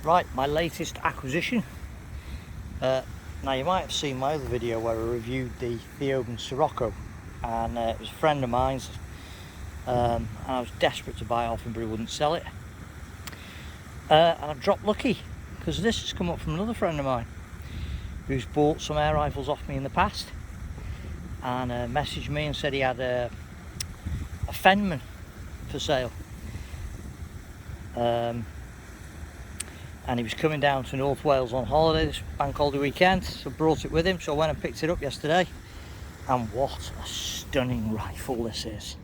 Right, my latest acquisition. Now you might have seen my other video where I reviewed the Theoben Sirocco, and it was a friend of mine's, and I was desperate to buy it off him, but he wouldn't sell it. And I've dropped lucky because this has come up from another friend of mine who's bought some air rifles off me in the past, and messaged me and said he had a Fenman for sale. And he was coming down to North Wales on holiday this bank holiday weekend, so brought it with him. So I went and picked it up yesterday, and what a stunning rifle this is.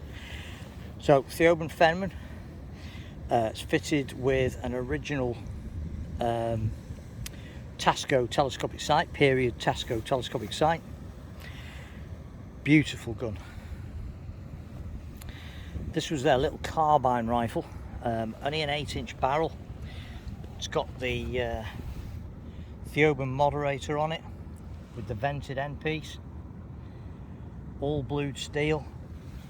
So Theoben Fenman, it's fitted with an original Tasco telescopic sight, period Tasco telescopic sight. Beautiful gun. This was their little carbine rifle, only an 8-inch barrel. It's got the Theoben moderator on it with the vented end piece, all blued steel,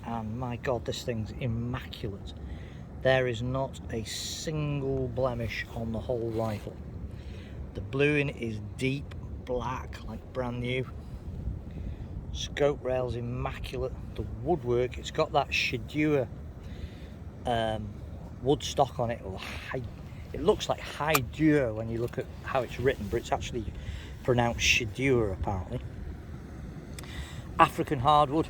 and my god, this thing's immaculate. There is not a single blemish on the whole rifle. The bluing is deep black, like brand new. Scope rail's immaculate. The woodwork, it's got that Shadua wood stock on it, or it looks like Haidua when you look at how it's written, but it's actually pronounced Shadua apparently. African hardwood,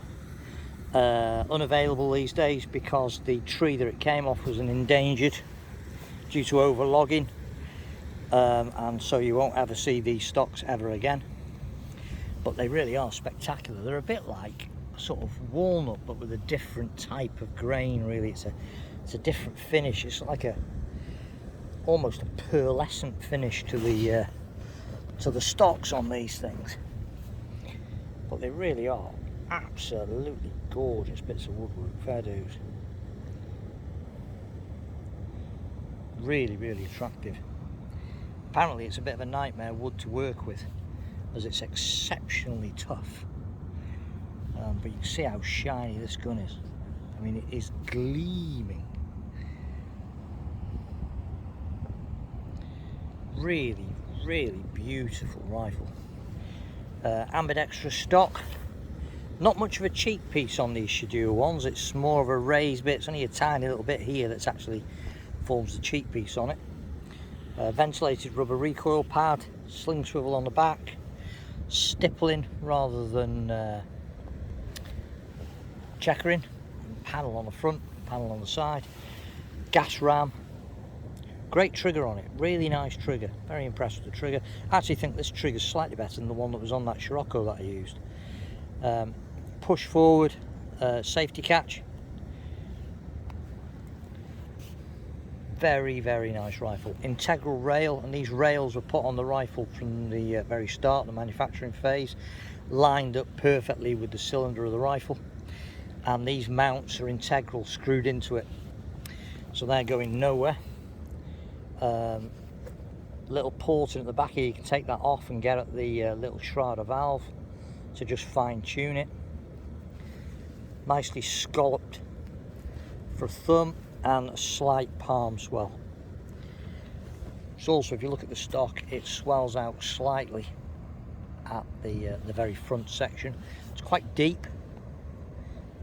unavailable these days because the tree that it came off was an endangered due to overlogging, and so you won't ever see these stocks ever again. But they really are spectacular. They're a bit like a sort of walnut, but with a different type of grain. Really, it's a different finish. It's like almost a pearlescent finish to the stocks on these things, but they really are absolutely gorgeous bits of woodwork, fair dues. Really, really attractive. Apparently it's a bit of a nightmare wood to work with, as it's exceptionally tough, but you can see how shiny this gun is. I mean, it is gleaming. Really, really beautiful rifle. Ambidextrous stock. Not much of a cheek piece on these Shadua ones. It's more of a raised bit. It's only a tiny little bit here that's actually forms the cheek piece on it. Ventilated rubber recoil pad, sling swivel on the back, stippling rather than checkering. Panel on the front, panel on the side. Gas ram. Great trigger on it, really nice trigger. Very impressed with the trigger. I actually think this trigger's slightly better than the one that was on that Sirocco that I used. Push forward, safety catch. Very, very nice rifle. Integral rail, and these rails were put on the rifle from the very start, the manufacturing phase, lined up perfectly with the cylinder of the rifle. And these mounts are integral, screwed into it, so they're going nowhere. Little porting at the back here, you can take that off and get at the little shrouder valve to just fine tune it. Nicely scalloped for thumb and a slight palm swell. So also, if you look at the stock, it swells out slightly at the very front section. It's quite deep,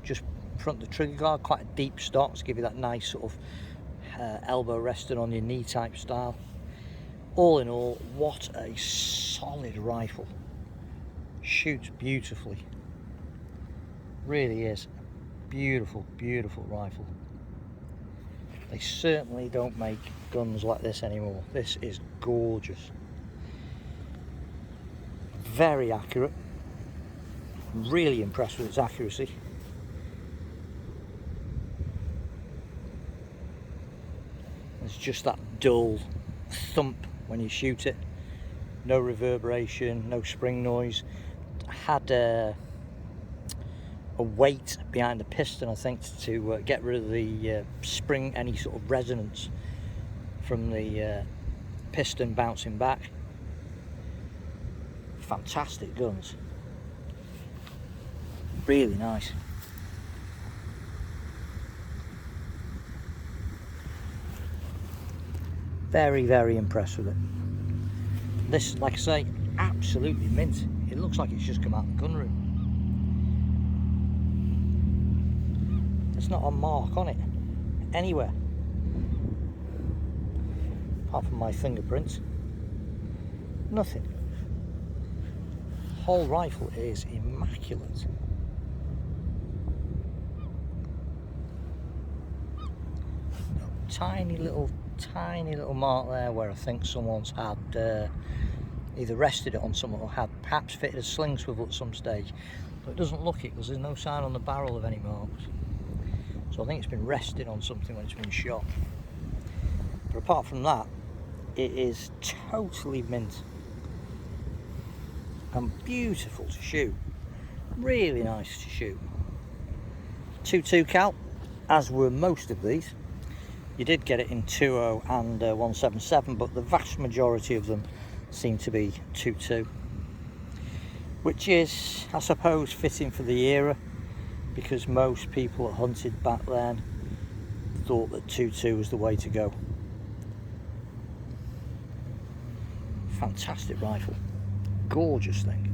just front of the trigger guard, quite a deep stock to give you that nice sort of elbow resting on your knee type style. All in all, what a solid rifle. Shoots beautifully. Really is a beautiful, beautiful rifle. They certainly don't make guns like this anymore. This is gorgeous. Very accurate. Really impressed with its accuracy. It's just that dull thump when you shoot it. No reverberation, no spring noise. Had a weight behind the piston, I think, to get rid of the spring, any sort of resonance from the piston bouncing back. Fantastic guns. Really nice. Very, very impressed with it. This, like I say, absolutely mint. It looks like it's just come out of the gun room. There's not a mark on it anywhere, apart from my fingerprints. Nothing. The whole rifle is immaculate. Tiny little mark there where I think someone's had either rested it on something or had perhaps fitted a sling swivel at some stage, but it doesn't look it because there's no sign on the barrel of any marks. So I think it's been rested on something when it's been shot. But apart from that, it is totally mint and beautiful to shoot. Really nice to shoot. 2.2 cal, as were most of these. You did get it in 2.0 and 177, but the vast majority of them seem to be 2.2, which is, I suppose, fitting for the era, because most people that hunted back then thought that 2.2 was the way to go. Fantastic rifle, gorgeous thing.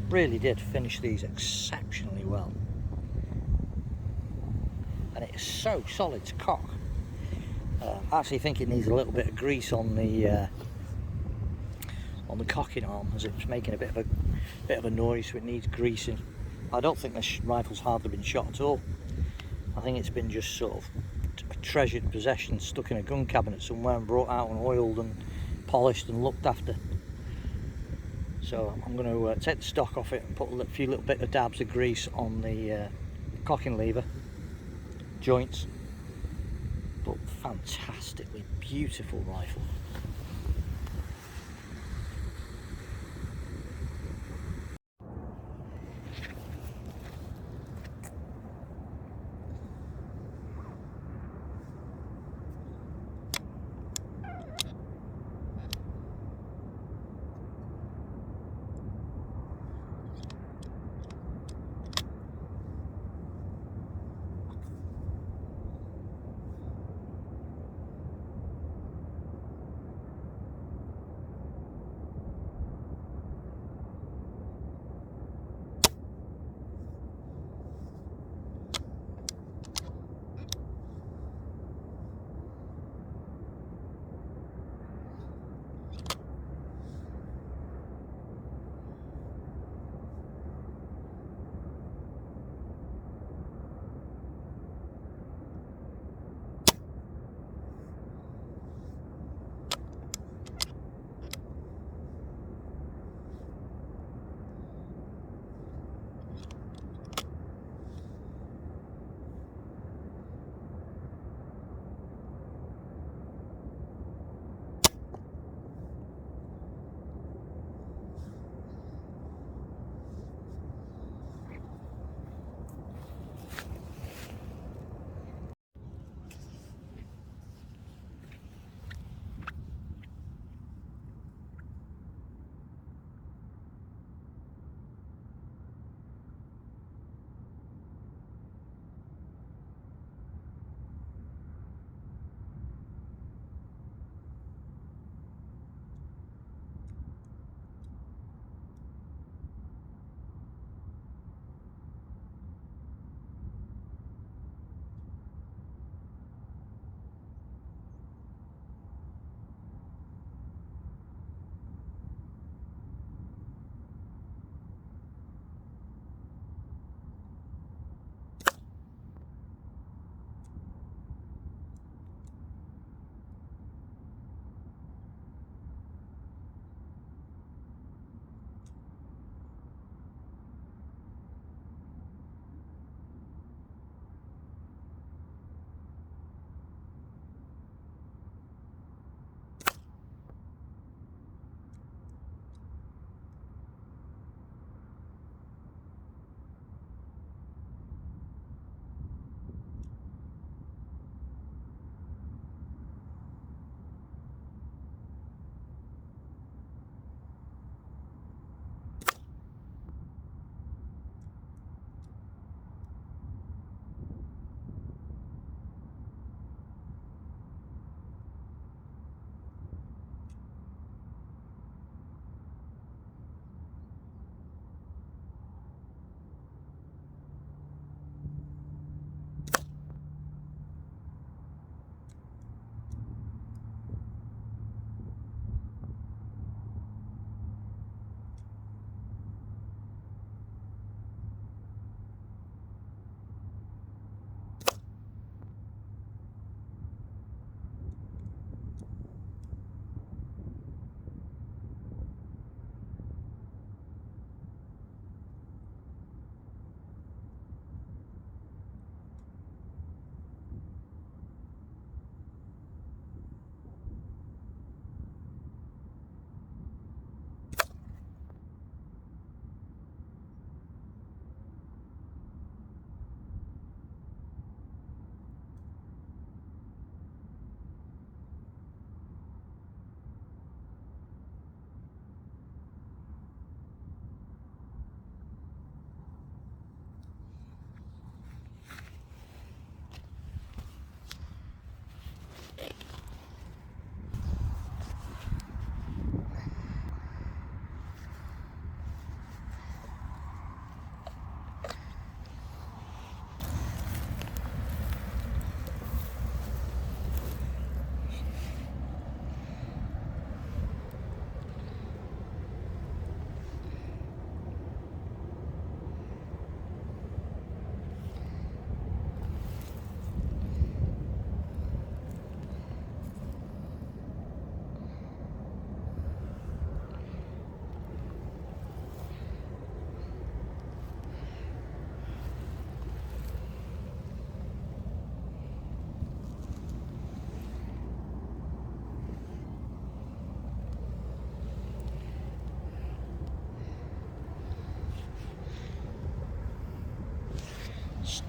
Really did finish these exceptionally well. And it is so solid to cock. I actually think it needs a little bit of grease on the cocking arm, as it's making a bit of a noise, so it needs greasing. I don't think this rifle's hardly been shot at all. I think it's been just sort of a treasured possession, stuck in a gun cabinet somewhere and brought out and oiled and polished and looked after. So I'm going to take the stock off it and put a few little bit of dabs of grease on the cocking lever joints. But fantastically beautiful rifle.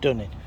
stunning.